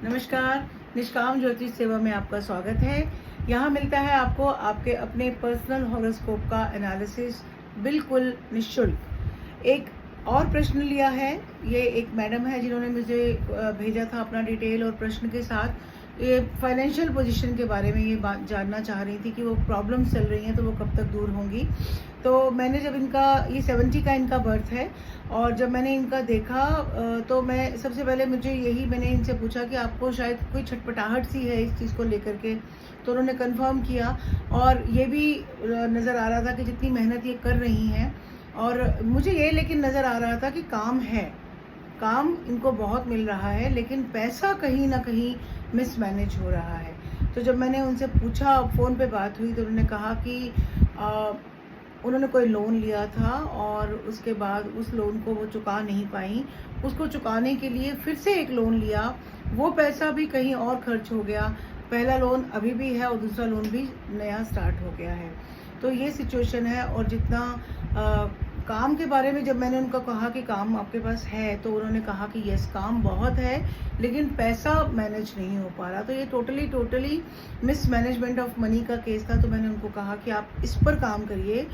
नमस्कार, निष्काम ज्योतिष सेवा में आपका स्वागत है। यहाँ मिलता है आपको आपके अपने पर्सनल हॉरोस्कोप का एनालिसिस बिल्कुल निःशुल्क। एक और प्रश्न लिया है, ये एक मैडम है जिन्होंने मुझे भेजा था अपना डिटेल और प्रश्न के साथ। ये फाइनेंशियल पोजीशन के बारे में ये बात जानना चाह रही थी कि वो प्रॉब्लम्स चल रही हैं तो वो कब तक दूर होंगी। तो मैंने जब इनका ये 70 का इनका बर्थ है और जब मैंने इनका देखा तो मैं सबसे पहले मैंने इनसे पूछा कि आपको शायद कोई छटपटाहट सी है इस चीज़ को लेकर के। तो उन्होंने कंफर्म किया और ये भी नज़र आ रहा था कि जितनी मेहनत ये कर रही हैं, और मुझे ये लेकिन नज़र आ रहा था कि काम है, काम इनको बहुत मिल रहा है, लेकिन पैसा कहीं ना कहीं मिसमैनेज हो रहा है। तो जब मैंने उनसे पूछा, फ़ोन पे बात हुई, तो उन्होंने कहा कि उन्होंने कोई लोन लिया था और उसके बाद उस लोन को वो चुका नहीं पाई। उसको चुकाने के लिए फिर से एक लोन लिया, वो पैसा भी कहीं और खर्च हो गया। पहला लोन अभी भी है और दूसरा लोन भी नया स्टार्ट हो गया है। तो ये सिचुएशन है। और जितना काम के बारे में जब मैंने उनको कहा कि काम आपके पास है, तो उन्होंने कहा कि यस, काम बहुत है लेकिन पैसा मैनेज नहीं हो पा रहा। तो ये टोटली मिसमैनेजमेंट ऑफ मनी का केस था। तो मैंने उनको कहा कि आप इस पर काम करिए,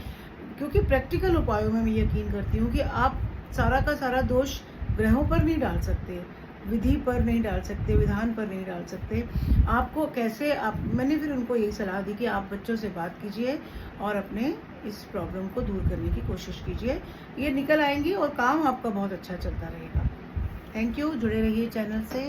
क्योंकि प्रैक्टिकल उपायों में मैं यकीन करती हूँ कि आप सारा का सारा दोष ग्रहों पर नहीं डाल सकते, विधि पर नहीं डाल सकते, विधान पर नहीं डाल सकते। आपको कैसे मैंने फिर उनको यही सलाह दी कि आप बच्चों से बात कीजिए और अपने इस प्रॉब्लम को दूर करने की कोशिश कीजिए। ये निकल आएंगी और काम आपका बहुत अच्छा चलता रहेगा। थैंक यू, जुड़े रहिए चैनल से।